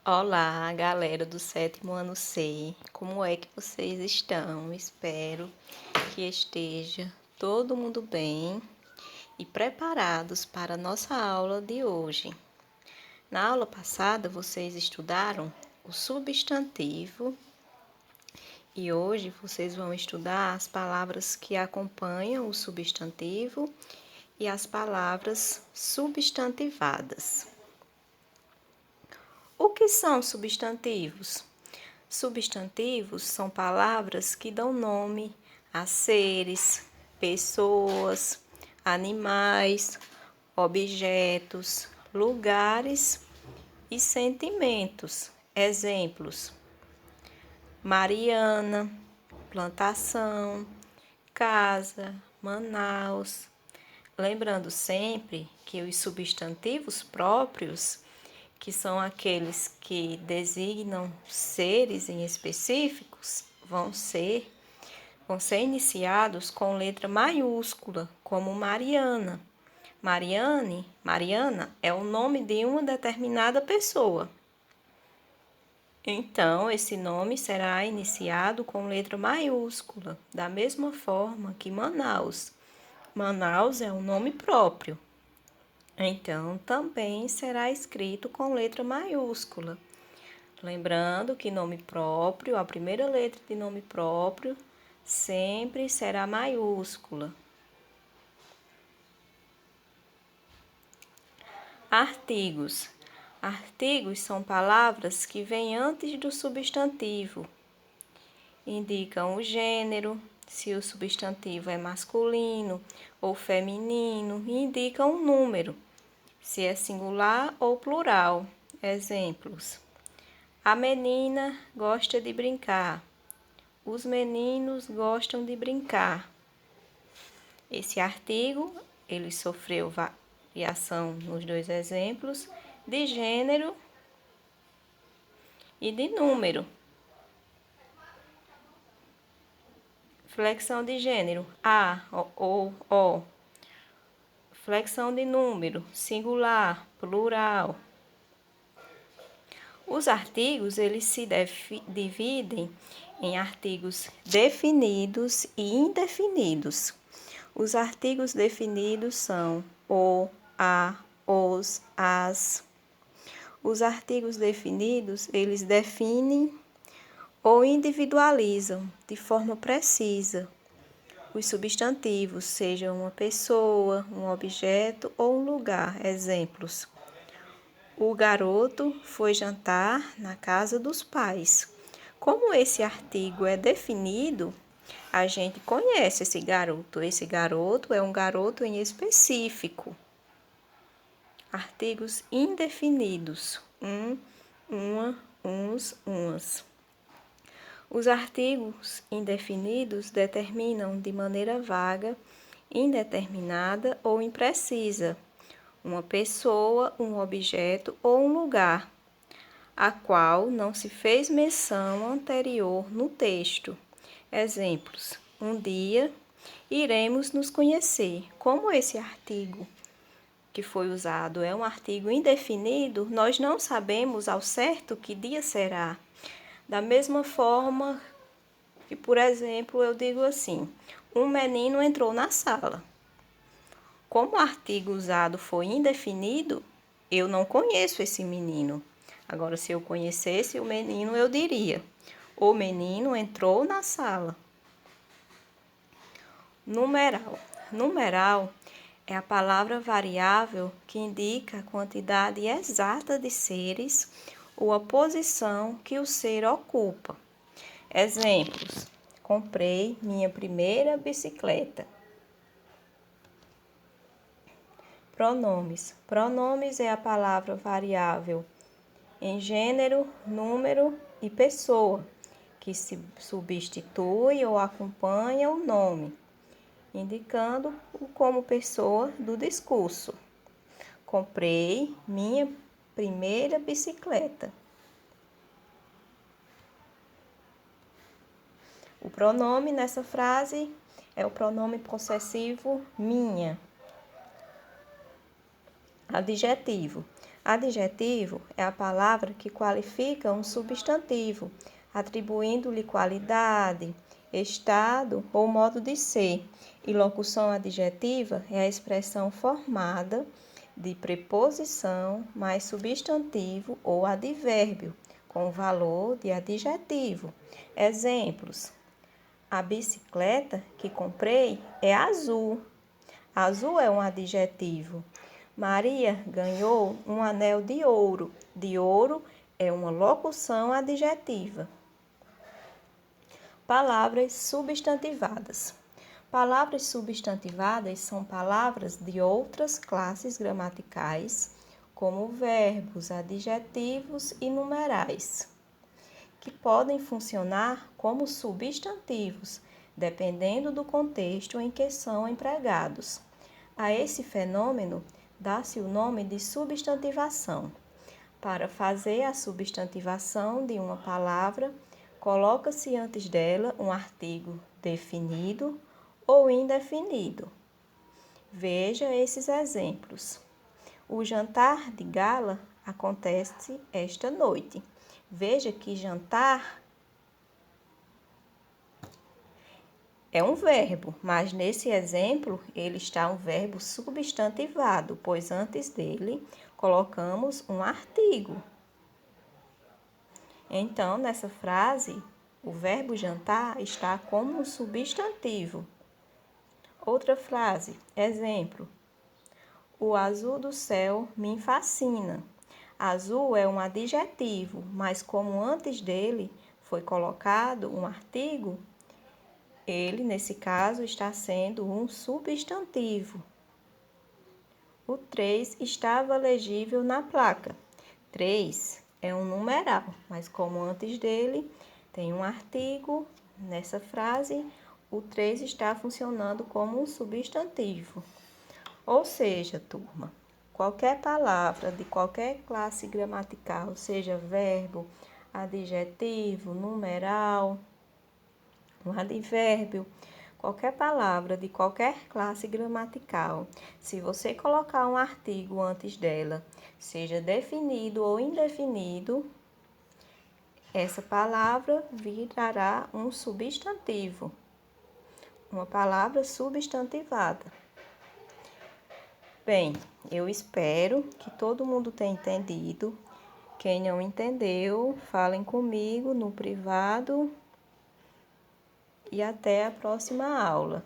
Olá, galera do sétimo ano C. Como é que vocês estão? Espero que esteja todo mundo bem e preparados para a nossa aula de hoje. Na aula passada, vocês estudaram o substantivo e hoje vocês vão estudar as palavras que acompanham o substantivo e as palavras substantivadas. O que são substantivos? Substantivos são palavras que dão nome a seres, pessoas, animais, objetos, lugares e sentimentos. Exemplos: Mariana, plantação, casa, Manaus. Lembrando sempre que os substantivos próprios, que são aqueles que designam seres em específicos, vão ser iniciados com letra maiúscula, como Mariana. Mariana é o nome de uma determinada pessoa. Então, esse nome será iniciado com letra maiúscula, da mesma forma que Manaus. Manaus é um nome próprio. Então, também será escrito com letra maiúscula. Lembrando que nome próprio, a primeira letra de nome próprio, sempre será maiúscula. Artigos. Artigos são palavras que vêm antes do substantivo. Indicam o gênero, se o substantivo é masculino ou feminino, e indicam o número, se é singular ou plural. Exemplos: a menina gosta de brincar. Os meninos gostam de brincar. Esse artigo, ele sofreu variação nos dois exemplos, de gênero e de número. Flexão de gênero, a ou o. Flexão de número, singular, plural. Os artigos, eles se dividem em artigos definidos e indefinidos. Os artigos definidos são o, a, os, as. Os artigos definidos, eles definem ou individualizam de forma precisa os substantivos, seja uma pessoa, um objeto ou um lugar. Exemplos: o garoto foi jantar na casa dos pais. Como esse artigo é definido, a gente conhece esse garoto. Esse garoto é um garoto em específico. Artigos indefinidos: uma, uns, umas. Os artigos indefinidos determinam de maneira vaga, indeterminada ou imprecisa uma pessoa, um objeto ou um lugar, a qual não se fez menção anterior no texto. Exemplos: um dia iremos nos conhecer. Como esse artigo que foi usado é um artigo indefinido, nós não sabemos ao certo que dia será. Da mesma forma que, por exemplo, eu digo assim: um menino entrou na sala. Como o artigo usado foi indefinido, eu não conheço esse menino. Agora, se eu conhecesse o menino, eu diria: o menino entrou na sala. Numeral. Numeral é a palavra variável que indica a quantidade exata de seres ou a posição que o ser ocupa. Exemplos: comprei minha primeira bicicleta. Pronomes. Pronomes é a palavra variável em gênero, número e pessoa, que se substitui ou acompanha o nome, indicando-o como pessoa do discurso. Comprei minha primeira bicicleta. O pronome nessa frase é o pronome possessivo minha. Adjetivo. Adjetivo é a palavra que qualifica um substantivo, atribuindo-lhe qualidade, estado ou modo de ser. E locução adjetiva é a expressão formada de preposição mais substantivo ou advérbio, com valor de adjetivo. Exemplos: a bicicleta que comprei é azul. Azul é um adjetivo. Maria ganhou um anel de ouro. De ouro é uma locução adjetiva. Palavras substantivadas. Palavras substantivadas são palavras de outras classes gramaticais, como verbos, adjetivos e numerais, que podem funcionar como substantivos, dependendo do contexto em que são empregados. A esse fenômeno dá-se o nome de substantivação. Para fazer a substantivação de uma palavra, coloca-se antes dela um artigo definido ou indefinido. Veja esses exemplos. O jantar de gala acontece esta noite. Veja que jantar é um verbo, mas nesse exemplo ele está um verbo substantivado, pois antes dele colocamos um artigo. Então, nessa frase, o verbo jantar está como um substantivo. Outra frase, exemplo: o azul do céu me fascina. Azul é um adjetivo, mas como antes dele foi colocado um artigo, ele, nesse caso, está sendo um substantivo. O 3 estava legível na placa. 3 é um numeral, mas como antes dele tem um artigo, nessa frase, o 3 está funcionando como um substantivo. Ou seja, turma, qualquer palavra de qualquer classe gramatical, seja verbo, adjetivo, numeral, um advérbio, qualquer palavra de qualquer classe gramatical, se você colocar um artigo antes dela, seja definido ou indefinido, essa palavra virará um substantivo, uma palavra substantivada. Bem, eu espero que todo mundo tenha entendido. Quem não entendeu, falem comigo no privado e até a próxima aula.